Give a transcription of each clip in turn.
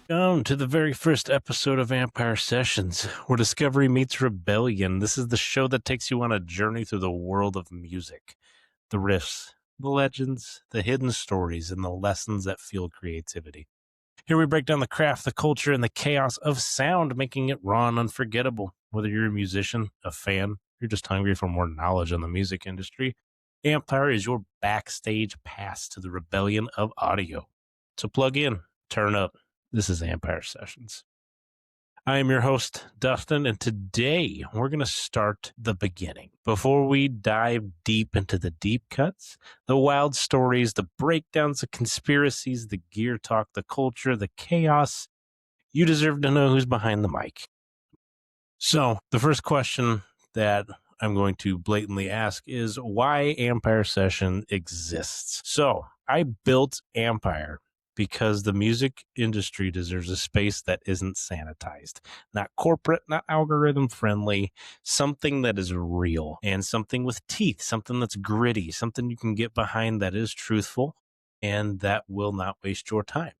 Welcome to the very first episode of Ampyre Sessions, where discovery meets rebellion. This is the show that takes you on a journey through the world of music, the riffs, the legends, the hidden stories, and the lessons that fuel creativity. Here we break down the craft, the culture, and the chaos of sound, making it raw and unforgettable. Whether you're a musician, a fan, you're just hungry for more knowledge on the music industry, Ampyre is your backstage pass to the rebellion of audio. So plug in, turn up. This is Ampyre Sessions. I am your host, Dustin, and today we're going to start the beginning. Before we dive deep into the deep cuts, the wild stories, the breakdowns, the conspiracies, the gear talk, the culture, the chaos, you deserve to know who's behind the mic. So the first question that I'm going to blatantly ask is why Ampyre Session exists. So I built Ampyre because the music industry deserves a space that isn't sanitized, not corporate, not algorithm friendly, something that is real and something with teeth, something that's gritty, something you can get behind that is truthful and that will not waste your time.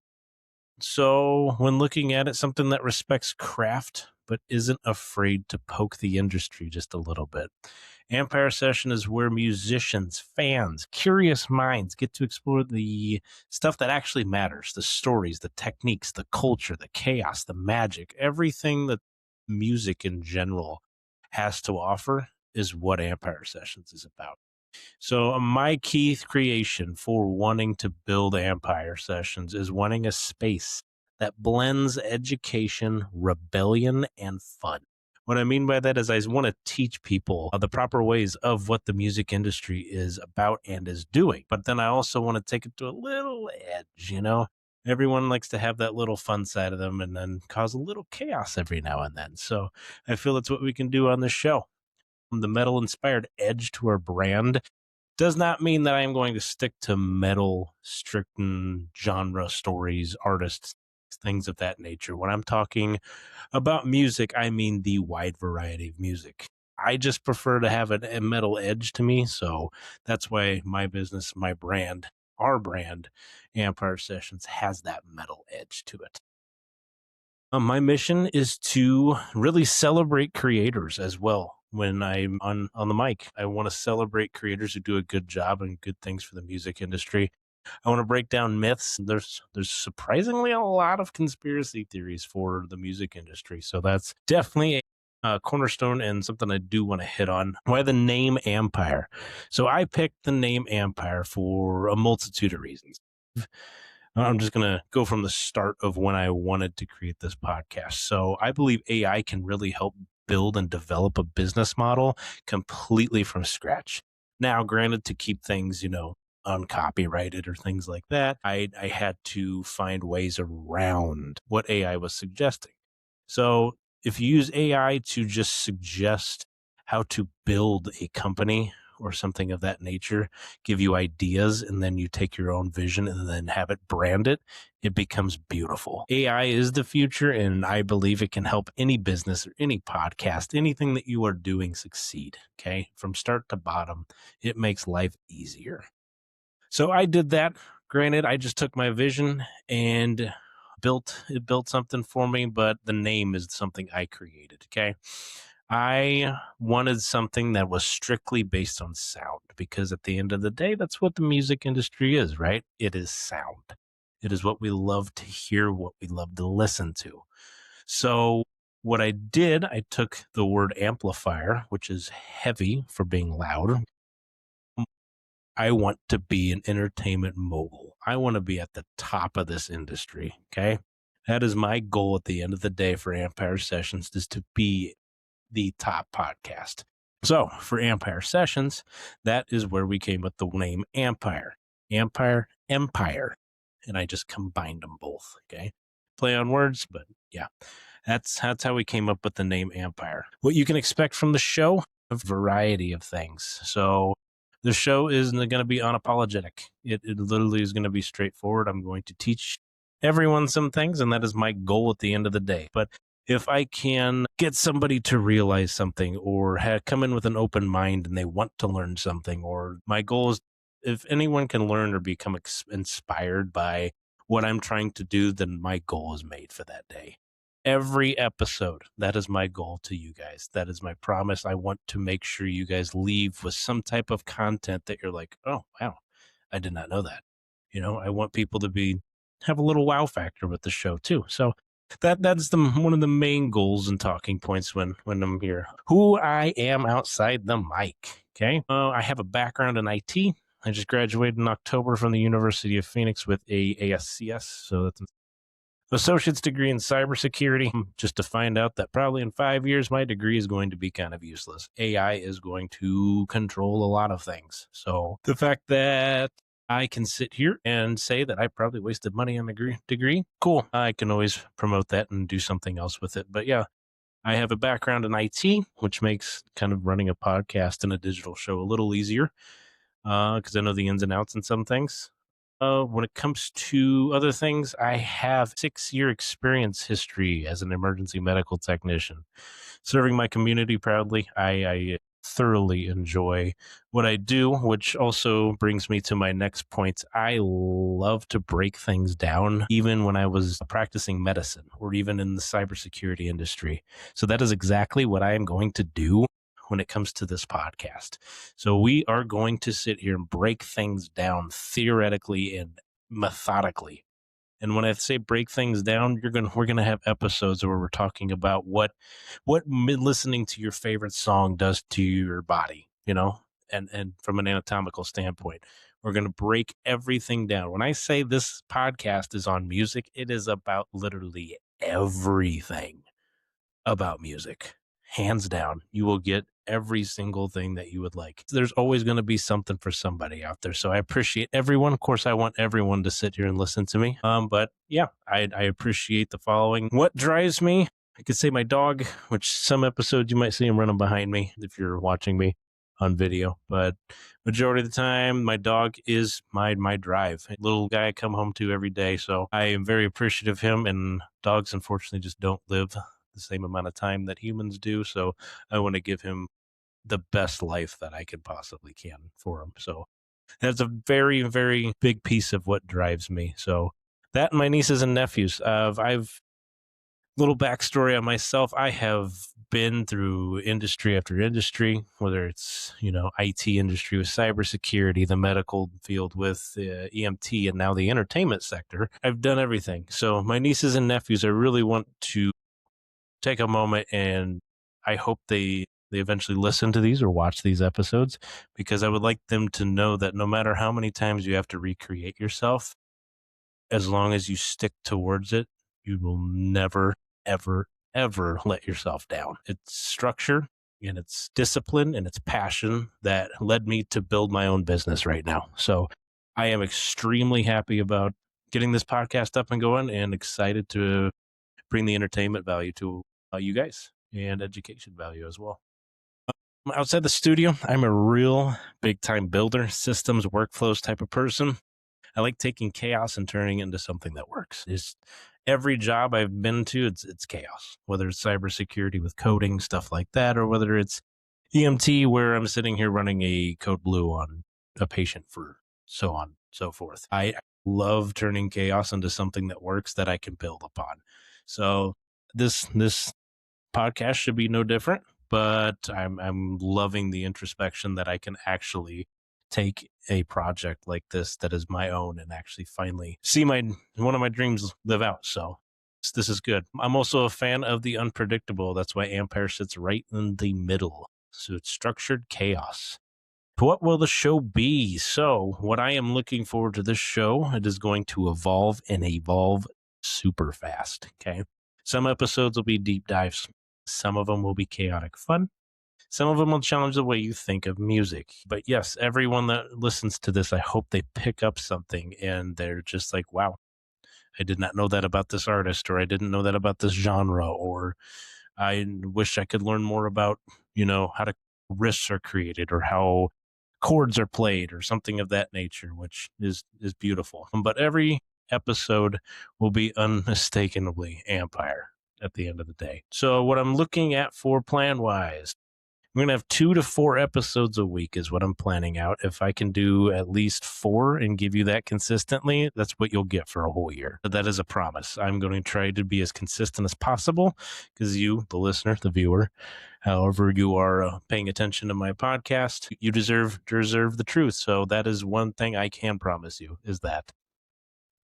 So when looking at it, something that respects craft but isn't afraid to poke the industry just a little bit. Ampyre Session is where musicians, fans, curious minds get to explore the stuff that actually matters, the stories, the techniques, the culture, the chaos, the magic, everything that music in general has to offer is what Ampyre Sessions is about. So my key creation for wanting to build Ampyre Sessions is wanting a space that blends education, rebellion, and fun. What I mean by that is I want to teach people the proper ways of what the music industry is about and is doing. But then I also want to take it to a little edge, Everyone likes to have that little fun side of them and then cause a little chaos every now and then. So I feel that's what we can do on this show. The metal-inspired edge to our brand does not mean that I am going to stick to metal-stricken genre stories, artists, things of that nature. When I'm talking about music, I mean the wide variety of music. I just prefer to have a metal edge to me, so that's why my business, my brand, our brand, Ampyre Sessions, has that metal edge to it. My mission is to really celebrate creators as well. When I'm on the mic, I want to celebrate creators who do a good job and good things for the music industry. I want to break down myths. There's surprisingly a lot of conspiracy theories for the music industry. So that's definitely a cornerstone and something I do want to hit on. Why the name Ampyre? So I picked the name Ampyre for a multitude of reasons. I'm just going to go from the start of when I wanted to create this podcast. So I believe AI can really help build and develop a business model completely from scratch. Now, granted, to keep things, uncopyrighted or things like that, I had to find ways around what AI was suggesting. So if you use AI to just suggest how to build a company or something of that nature, give you ideas, and then you take your own vision and then have it branded, it becomes beautiful. AI is the future, and I believe it can help any business or any podcast, anything that you are doing succeed, okay? From start to bottom, it makes life easier. So I did that. Granted, I just took my vision and built something for me, but the name is something I created, okay? I wanted something that was strictly based on sound because at the end of the day, that's what the music industry is, right? It is sound. It is what we love to hear, what we love to listen to. So what I did, I took the word amplifier, which is heavy for being loud. I want to be an entertainment mogul. I want to be at the top of this industry, okay? That is my goal at the end of the day for Ampyre Sessions, is to be the top podcast. So for Ampyre Sessions, that is where we came with the name Ampyre. Ampyre, Empire. And I just combined them both, okay? Play on words, but yeah. That's how we came up with the name Ampyre. What you can expect from the show, a variety of things. So the show is going to be unapologetic. It literally is going to be straightforward. I'm going to teach everyone some things, and that is my goal at the end of the day. But if I can get somebody to realize something or come in with an open mind and they want to learn something, or my goal is if anyone can learn or become inspired by what I'm trying to do, then my goal is made for that day. Every episode, that is my goal to you guys. That is my promise. I want to make sure you guys leave with some type of content that you're like, oh, wow, I did not know that. I want people to have a little wow factor with the show too. So that's one of the main goals and talking points when I'm here. Who I am outside the mic. Okay. I have a background in IT. I just graduated in October from the University of Phoenix with a ASCS. So that's an associate's degree in cybersecurity, just to find out that probably in 5 years, my degree is going to be kind of useless. AI is going to control a lot of things. So the fact that I can sit here and say that I probably wasted money on a degree, cool. I can always promote that and do something else with it. But yeah, I have a background in IT, which makes kind of running a podcast and a digital show a little easier because I know the ins and outs and some things. When it comes to other things, I have 6-year experience history as an emergency medical technician. Serving my community proudly, I thoroughly enjoy what I do, which also brings me to my next point. I love to break things down, even when I was practicing medicine or even in the cybersecurity industry. So that is exactly what I am going to do when it comes to this podcast. So we are going to sit here and break things down theoretically and methodically. And when I say break things down, we're gonna have episodes where we're talking about what listening to your favorite song does to your body, and from an anatomical standpoint. We're gonna break everything down. When I say this podcast is on music, it is about literally everything about music. Hands down, you will get every single thing that you would like. There's always going to be something for somebody out there. So I appreciate everyone. Of course, I want everyone to sit here and listen to me. But yeah, I appreciate the following. What drives me? I could say my dog, which some episodes you might see him running behind me if you're watching me on video. But majority of the time, my dog is my drive. A little guy I come home to every day. So I am very appreciative of him. And dogs, unfortunately, just don't live the same amount of time that humans do. So I want to give him the best life that I could possibly can for him. So that's a very, very big piece of what drives me. So that and my nieces and nephews. I've little backstory on myself. I have been through industry after industry, whether it's, IT industry with cybersecurity, the medical field with EMT, and now the entertainment sector. I've done everything. So my nieces and nephews, I really want to take a moment, and I hope they eventually listen to these or watch these episodes, because I would like them to know that no matter how many times you have to recreate yourself, as long as you stick towards it, you will never, ever, ever let yourself down. It's structure and it's discipline and it's passion that led me to build my own business right now. So I am extremely happy about getting this podcast up and going and excited to bring the entertainment value to you guys and education value as well. Outside the studio, I'm a real big time builder, systems, workflows type of person. I like taking chaos and turning it into something that works. Is every job I've been to, it's chaos, whether it's cybersecurity with coding, stuff like that, or whether it's EMT where I'm sitting here running a code blue on a patient for so on, so forth. I love turning chaos into something that works that I can build upon. So this podcast should be no different, but I'm loving the introspection that I can actually take a project like this that is my own and actually finally see one of my dreams live out. So this is good. I'm also a fan of the unpredictable. That's why Ampyre sits right in the middle. So it's structured chaos. What will the show be? So what I am looking forward to this show, it is going to evolve and evolve super fast. Okay. Some episodes will be deep dives. Some of them will be chaotic fun. Some of them will challenge the way you think of music. But yes, everyone that listens to this, I hope they pick up something and they're just like, wow, I did not know that about this artist, or I didn't know that about this genre, or I wish I could learn more about, how riffs are created or how chords are played or something of that nature, which is beautiful. But every episode will be unmistakably Ampyre at the end of the day. So what I'm looking at for plan wise, I'm going to have 2 to 4 episodes a week is what I'm planning out. If I can do at least 4 and give you that consistently, that's what you'll get for a whole year. But that is a promise. I'm going to try to be as consistent as possible because you, the listener, the viewer, however you are paying attention to my podcast, you deserve the truth. So that is one thing I can promise you is that.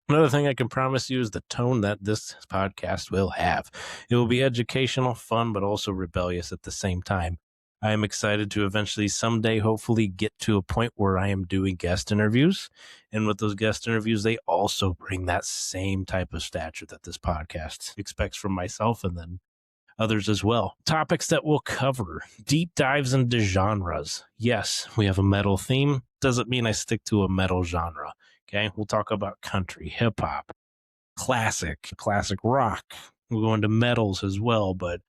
Another thing I can promise you is the tone that this podcast will have. It will be educational, fun, but also rebellious at the same time. I am excited to eventually someday hopefully get to a point where I am doing guest interviews. And with those guest interviews, they also bring that same type of stature that this podcast expects from myself and then others as well. Topics that we'll cover, deep dives into genres. Yes, we have a metal theme. Doesn't mean I stick to a metal genre. Okay, we'll talk about country, hip hop, classic rock. We'll go into metals as well, but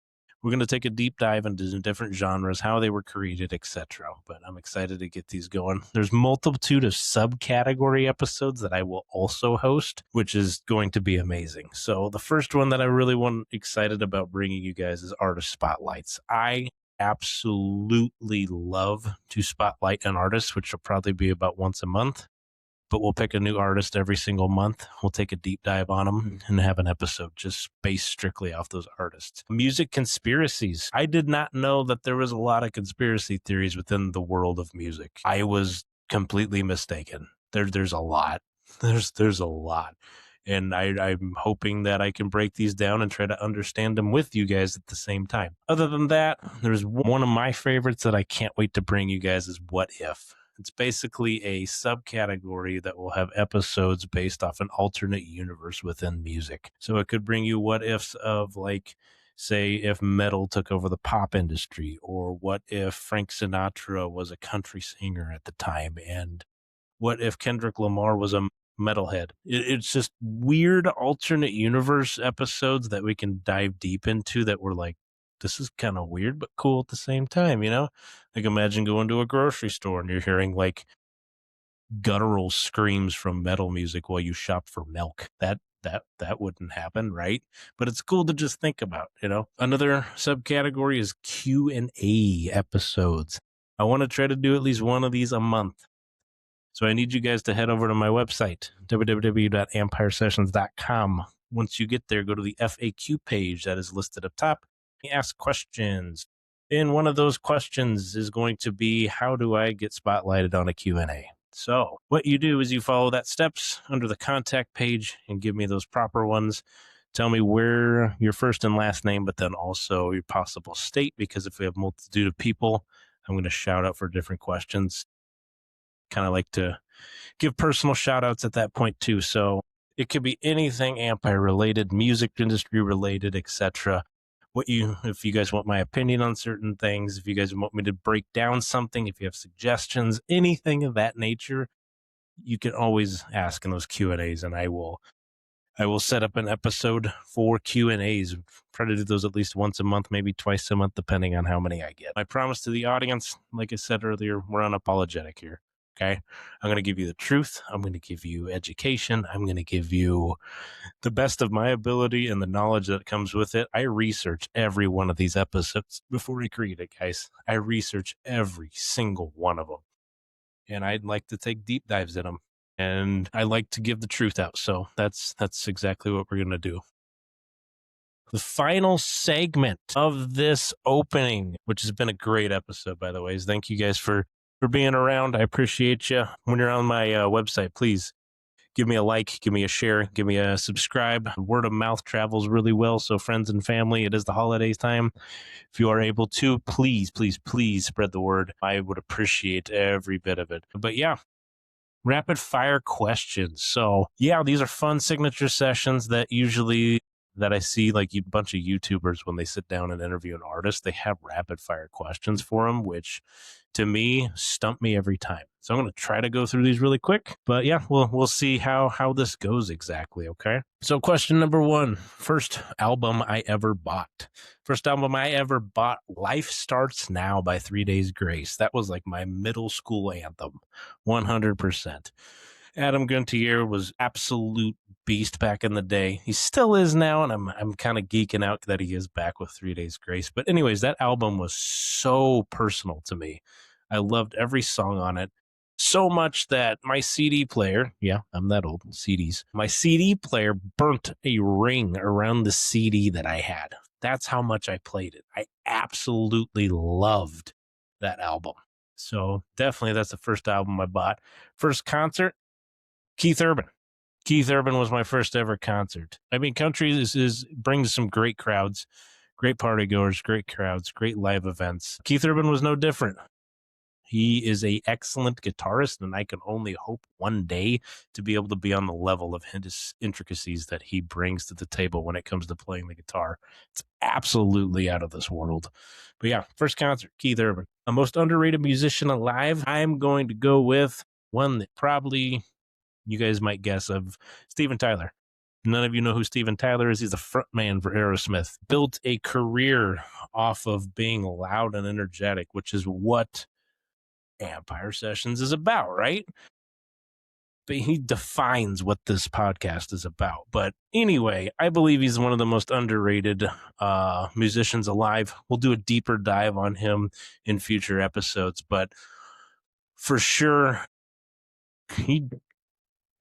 we're going to take a deep dive into different genres, how they were created, etc. But I'm excited to get these going. There's multitude of subcategory episodes that I will also host, which is going to be amazing. So the first one that I really excited about bringing you guys is artist spotlights. I absolutely love to spotlight an artist, which will probably be about once a month. But we'll pick a new artist every single month. We'll take a deep dive on them and have an episode just based strictly off those artists. Music conspiracies. I did not know that there was a lot of conspiracy theories within the world of music. I was completely mistaken. There's a lot. There's a lot. And I'm hoping that I can break these down and try to understand them with you guys at the same time. Other than that, there's one of my favorites that I can't wait to bring you guys is What If? It's basically a subcategory that will have episodes based off an alternate universe within music. So it could bring you what ifs of, like, say, if metal took over the pop industry, or what if Frank Sinatra was a country singer at the time, and what if Kendrick Lamar was a metalhead. It's just weird alternate universe episodes that we can dive deep into that we're like, this is kind of weird, but cool at the same time, you know? Like, imagine going to a grocery store and you're hearing like guttural screams from metal music while you shop for milk. That wouldn't happen, right? But it's cool to just think about, you know? Another subcategory is Q&A episodes. I want to try to do at least one of these a month. So I need you guys to head over to my website, www.ampyresessions.com. Once you get there, go to the FAQ page that is listed up top. Ask questions. And one of those questions is going to be, how do I get spotlighted on a Q&A? So what you do is you follow that steps under the contact page and give me those proper ones. Tell me where your first and last name, but then also your possible state, because if we have multitude of people, I'm going to shout out for different questions. Kind of like to give personal shout outs at that point too. So it could be anything Ampyre related, music industry related, etc. If you guys want my opinion on certain things, if you guys want me to break down something, if you have suggestions, anything of that nature, you can always ask in those Q&As, and I will set up an episode for Q&As. Try to do those at least once a month, maybe twice a month, depending on how many I get. My promise to the audience, like I said earlier, we're unapologetic here. Okay, I'm going to give you the truth. I'm going to give you education. I'm going to give you the best of my ability and the knowledge that comes with it. I research every one of these episodes before we create it, guys. I research every single one of them. And I'd like to take deep dives in them. And I like to give the truth out. So that's exactly what we're going to do. The final segment of this opening, which has been a great episode, by the way, is thank you guys for being around. I appreciate you. When you're on my website, please give me a like, give me a share, give me a subscribe. Word of mouth travels really well. So friends and family, it is the holidays time. If you are able to, please, please, please spread the word. I would appreciate every bit of it. But yeah, rapid fire questions. So yeah, these are fun signature sessions that I see, like a bunch of YouTubers, when they sit down and interview an artist, they have rapid fire questions for them, which to me stump me every time. So I'm going to try to go through these really quick, but yeah, we'll see how this goes exactly. Okay. So question number 1, first album I ever bought. First album I ever bought, Life Starts Now by 3 Days Grace. That was like my middle school anthem, 100%. Adam Guntier was absolute beast back in the day. He still is now, and I'm kind of geeking out that he is back with 3 Days Grace. But anyways, that album was so personal to me. I loved every song on it so much that my CD player, yeah, I'm that old, CDs, my CD player burnt a ring around the CD that I had. That's how much I played it. I absolutely loved that album. So definitely that's the first album I bought. First concert, Keith Urban. Keith Urban was my first ever concert. I mean, country brings some great crowds, great party goers, great crowds, great live events. Keith Urban was no different. He is an excellent guitarist, and I can only hope one day to be able to be on the level of his intricacies that he brings to the table when it comes to playing the guitar. It's absolutely out of this world. But yeah, first concert, Keith Urban. A most underrated musician alive, I'm going to go with one that probably you guys might guess of, Steven Tyler. None of you know who Steven Tyler is. He's the front man for Aerosmith. Built a career off of being loud and energetic, which is what Ampyre Sessions is about, right? But he defines what this podcast is about. But anyway, I believe he's one of the most underrated musicians alive. We'll do a deeper dive on him in future episodes, but for sure, he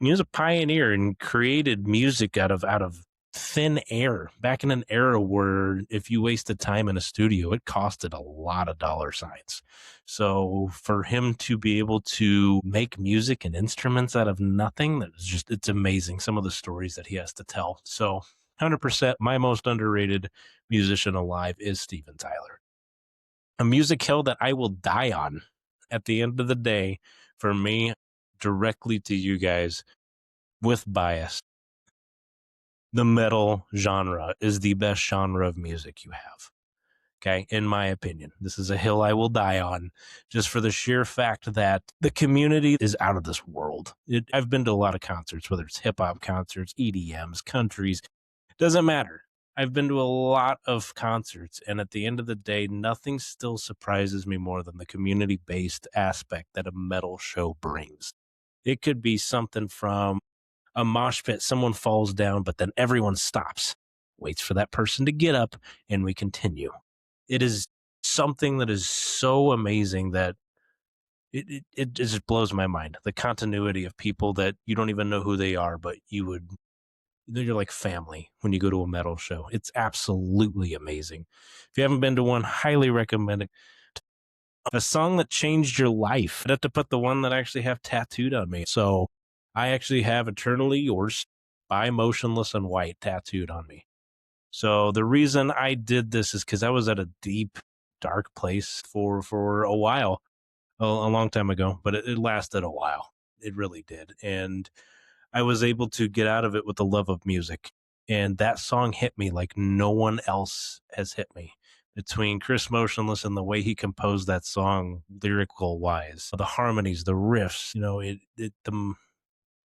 was a pioneer and created music out of thin air back in an era where if you wasted time in a studio, it costed a lot of dollar signs. So for him to be able to make music and instruments out of nothing, it's amazing. Some of the stories that he has to tell. So 100% my most underrated musician alive is Steven Tyler. A music hill that I will die on at the end of the day for me, directly to you guys with bias. The metal genre is the best genre of music you have. Okay, in my opinion, this is a hill I will die on just for the sheer fact that the community is out of this world. I've been to a lot of concerts, whether it's hip hop concerts, EDMs, countries, doesn't matter. I've been to a lot of concerts, and at the end of the day, nothing still surprises me more than the community-based aspect that a metal show brings. It could be something from a mosh pit, someone falls down, but then everyone stops, waits for that person to get up, and we continue. It is something that is so amazing that it just blows my mind. The continuity of people that you don't even know who they are, but you're like family when you go to a metal show. It's absolutely amazing. If you haven't been to one, highly recommend it. A song that changed your life. I'd have to put the one that I actually have tattooed on me. So I actually have Eternally Yours by Motionless in White tattooed on me. So the reason I did this is because I was at a deep, dark place for a while, a long time ago, but it lasted a while. It really did. And I was able to get out of it with the love of music. And that song hit me like no one else has hit me. Between Chris Motionless and the way he composed that song, lyrical wise, the harmonies, the riffs,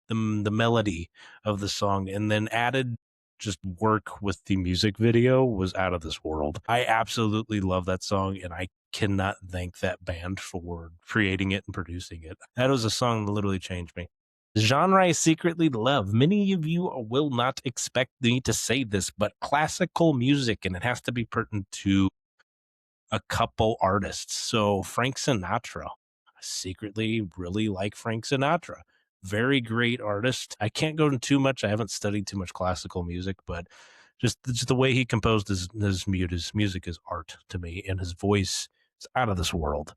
the melody of the song, and then added just work with the music video was out of this world. I absolutely love that song, and I cannot thank that band for creating it and producing it. That was a song that literally changed me. The genre I secretly love. Many of you will not expect me to say this, but classical music, and it has to be pertinent to a couple artists. So Frank Sinatra, I secretly really like Frank Sinatra. Very great artist. I can't go into too much. I haven't studied too much classical music, but just the way he composed his music is art to me, and his voice is out of this world.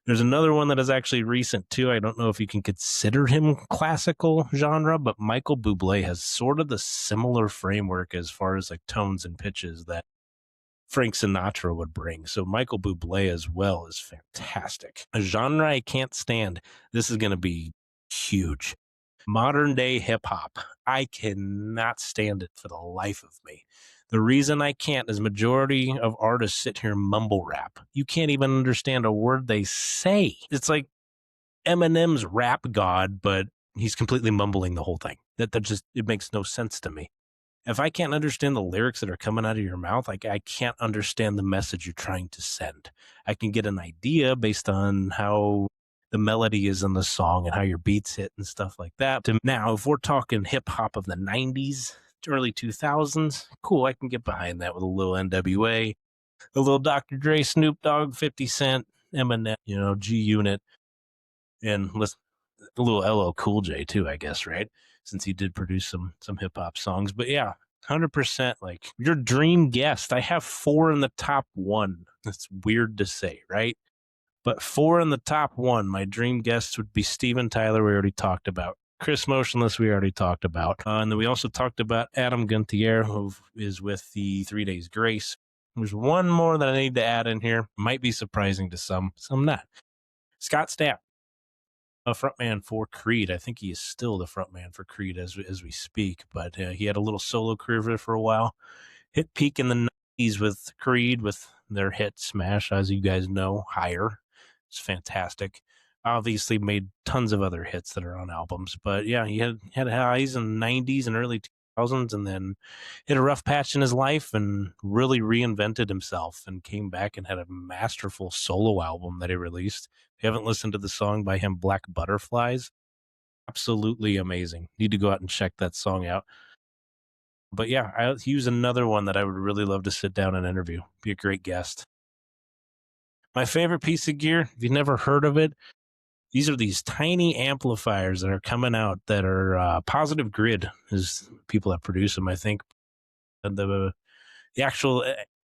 There's another one that is actually recent too. I don't know if you can consider him classical genre, but Michael Bublé has sort of the similar framework as far as like tones and pitches that Frank Sinatra would bring. So Michael Bublé as well is fantastic. A genre I can't stand. This is going to be huge. Modern day hip hop. I cannot stand it for the life of me. The reason I can't is majority of artists sit here and mumble rap. You can't even understand a word they say. It's like Eminem's rap god, but he's completely mumbling the whole thing. That just, it makes no sense to me. If I can't understand the lyrics that are coming out of your mouth, like I can't understand the message you're trying to send. I can get an idea based on how the melody is in the song and how your beats hit and stuff like that. Now, if we're talking hip hop of the 90s, early 2000s, cool, I can get behind that with a little NWA, a little Dr. Dre, Snoop Dogg, 50 Cent, Eminem, G Unit, and a little LL Cool J too, I guess, right? Since he did produce some hip hop songs. But yeah, 100% like your dream guest. I have 4 in the top 1. That's weird to say, right? But 4 in the top 1, my dream guests would be Steven Tyler, we already talked about. Chris Motionless, we already talked about. And then we also talked about Adam Guntier, who is with the 3 Days Grace. There's one more that I need to add in here. Might be surprising to some not. Scott Stapp, a frontman for Creed. I think he is still the frontman for Creed as we speak, but he had a little solo career for a while. Hit peak in the 90s with Creed, with their hit Smash, as you guys know, Higher. It's fantastic. Obviously made tons of other hits that are on albums, but yeah, he had highs in the 90s and early 2000s, and then hit a rough patch in his life and really reinvented himself and came back and had a masterful solo album that he released. If you haven't listened to the song by him, Black Butterflies, absolutely amazing. Need to go out and check that song out. But yeah, he was another one that I would really love to sit down and interview. Be a great guest. My favorite piece of gear, if you've never heard of it, these are these tiny amplifiers that are coming out that are Positive Grid is people that produce them, I think. And the actual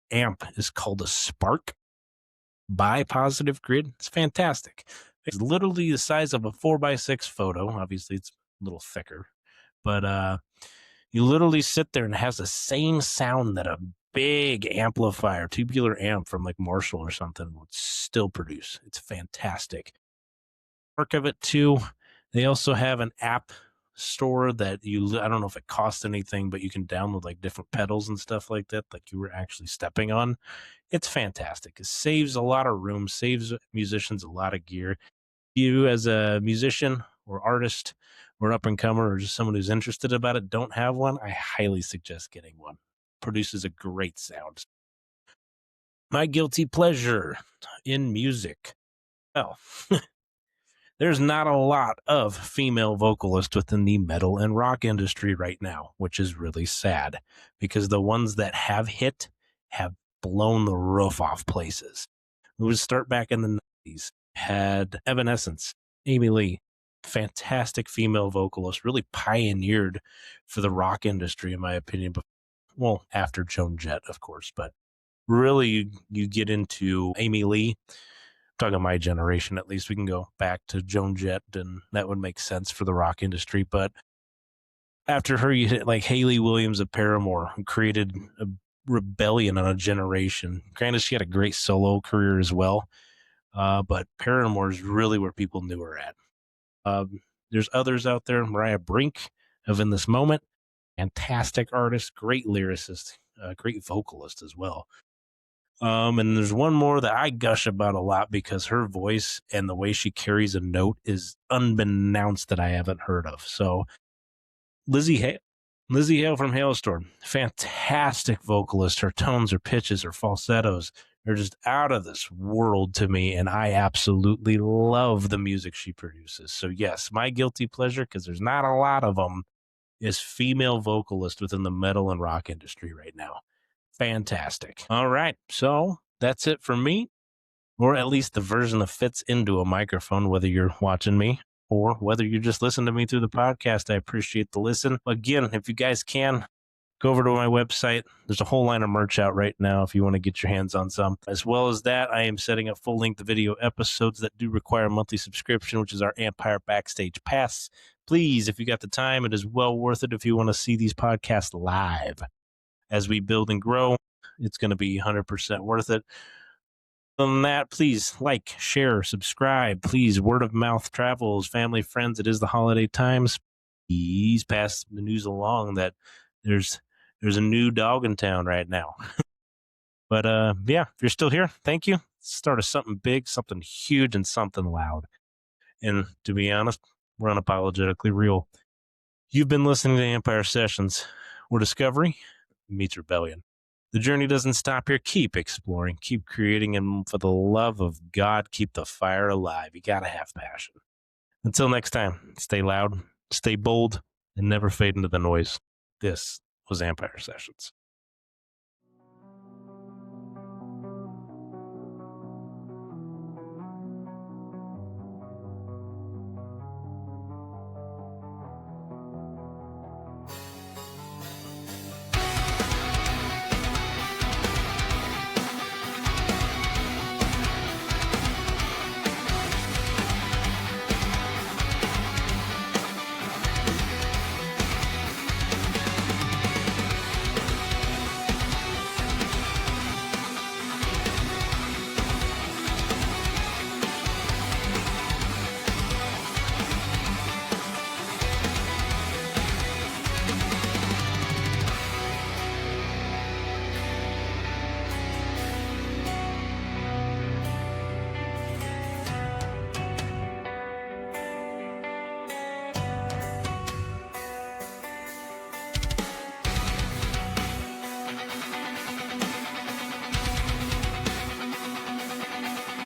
amp is called a Spark by Positive Grid. It's fantastic. It's literally the size of a 4x6 photo. Obviously, it's a little thicker, but you literally sit there and it has the same sound that a big amplifier, tubular amp from like Marshall or something would still produce. It's fantastic. Work of it too. They also have an app store that I don't know if it costs anything, but you can download like different pedals and stuff like that, like you were actually stepping on. It's fantastic. It saves a lot of room, saves musicians a lot of gear. You as a musician or artist or up and comer or just someone who's interested about it, don't have one, I highly suggest getting one. Produces a great sound. My guilty pleasure in music. Well, there's not a lot of female vocalists within the metal and rock industry right now, which is really sad because the ones that have hit have blown the roof off places. We would start back in the 90s, had Evanescence, Amy Lee, fantastic female vocalist, really pioneered for the rock industry, in my opinion. Well, after Joan Jett, of course, but really you get into Amy Lee. Talking my generation, at least we can go back to Joan Jett, and that would make sense for the rock industry. But after her, you hit like Hayley Williams of Paramore, who created a rebellion on a generation. Granted, she had a great solo career as well, but Paramore is really where people knew her at. There's others out there. Mariah Brink of In This Moment, fantastic artist, great lyricist, great vocalist as well. And there's one more that I gush about a lot because her voice and the way she carries a note is unbeknownst that I haven't heard of. So Lizzie Hale from Hailstorm, fantastic vocalist. Her tones, her pitches, her falsettos, they're just out of this world to me. And I absolutely love the music she produces. So yes, my guilty pleasure, because there's not a lot of them, is female vocalist within the metal and rock industry right now. Fantastic. All right. So that's it for me, or at least the version that fits into a microphone, whether you're watching me or whether you just listen to me through the podcast. I appreciate the listen. Again, if you guys can, go over to my website. There's a whole line of merch out right now if you want to get your hands on some. As well as that, I am setting up full-length video episodes that do require a monthly subscription, which is our Ampyre Backstage Pass. Please, if you got the time, it is well worth it if you want to see these podcasts live. As we build and grow, it's going to be 100% worth it. Other than that, please like, share, subscribe. Please, word of mouth travels, family, friends. It is the holiday times. Please pass the news along that there's a new dog in town right now. But yeah, if you're still here, thank you. Start of something big, something huge, and something loud. And to be honest, we're unapologetically real. You've been listening to Ampyre Sessions, where discovery meets rebellion. The journey doesn't stop here. Keep exploring, keep creating, and for the love of God, keep the fire alive. You gotta have passion. Until next time, stay loud, stay bold, and never fade into the noise. This was Ampyre Sessions.